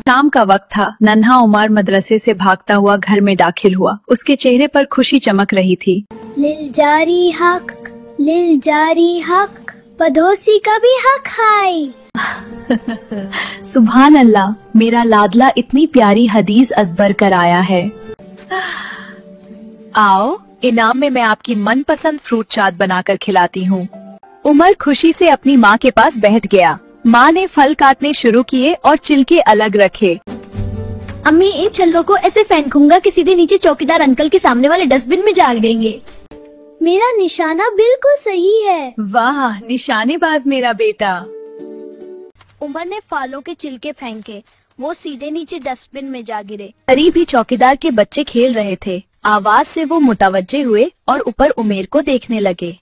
शाम का वक्त था। नन्हा उमर मदरसे से भागता हुआ घर में दाखिल हुआ। उसके चेहरे पर खुशी चमक रही थी। लिल जारी हक, पड़ोसी का भी हक है। सुभान अल्लाह, मेरा लाडला इतनी प्यारी हदीस अजबर कर आया है। आओ, इनाम में मैं आपकी मनपसंद फ्रूट चाट बनाकर खिलाती हूँ। उमर खुशी से अपनी माँ के पास बैठ गया। माँ ने फल काटने शुरू किए और छिलके अलग रखे। अम्मी, इन छिलकों को ऐसे फेंकूंगा कि सीधे नीचे चौकीदार अंकल के सामने वाले डस्टबिन में जा गिरेंगे। मेरा निशाना बिल्कुल सही है। वाह, निशानेबाज मेरा बेटा। उमर ने फलों के छिलके फेंके, वो सीधे नीचे डस्टबिन में जा गिरे। करीब ही चौकीदार के बच्चे खेल रहे थे। आवाज से वो मुतवज्जे हुए और ऊपर उमेर को देखने लगे।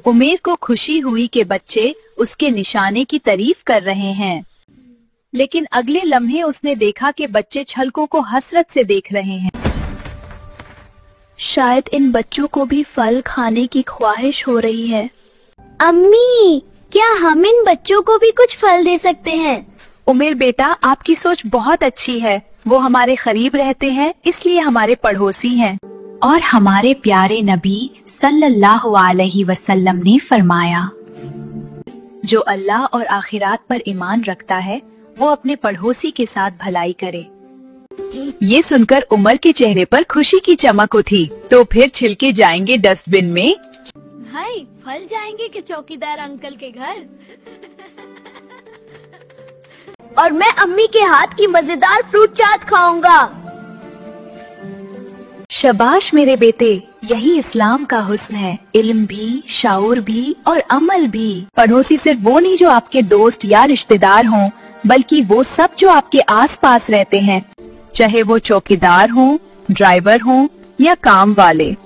उमेर को खुशी हुई कि बच्चे उसके निशाने की तारीफ कर रहे हैं, लेकिन अगले लम्हे उसने देखा कि बच्चे छिलकों को हसरत से देख रहे हैं। शायद इन बच्चों को भी फल खाने की ख्वाहिश हो रही है। अम्मी, क्या हम इन बच्चों को भी कुछ फल दे सकते हैं? उमेर बेटा, आपकी सोच बहुत अच्छी है। वो हमारे करीब रहते हैं, इसलिए हमारे पड़ोसी हैं। और हमारे प्यारे नबी सल्लल्लाहु अलैहि वसल्लम ने फरमाया, जो अल्लाह और आखिरात पर ईमान रखता है वो अपने पड़ोसी के साथ भलाई करे। ये सुनकर उमर के चेहरे पर खुशी की चमक उठी। तो फिर छिलके जाएंगे डस्टबिन में? हाय, फल जाएंगे कि चौकीदार अंकल के घर? और मैं अम्मी के हाथ की मजेदार फ्रूट चाट खाऊंगा। शाबाश मेरे बेटे, यही इस्लाम का हुस्न है। इल्म भी, शाऊर भी और अमल भी। पड़ोसी सिर्फ वो नहीं जो आपके दोस्त या रिश्तेदार हों, बल्कि वो सब जो आपके आसपास रहते हैं, चाहे वो चौकीदार हों, ड्राइवर हों या काम वाले।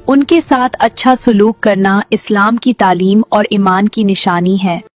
उनके साथ अच्छा सलूक करना इस्लाम की तालीम और ईमान की निशानी है।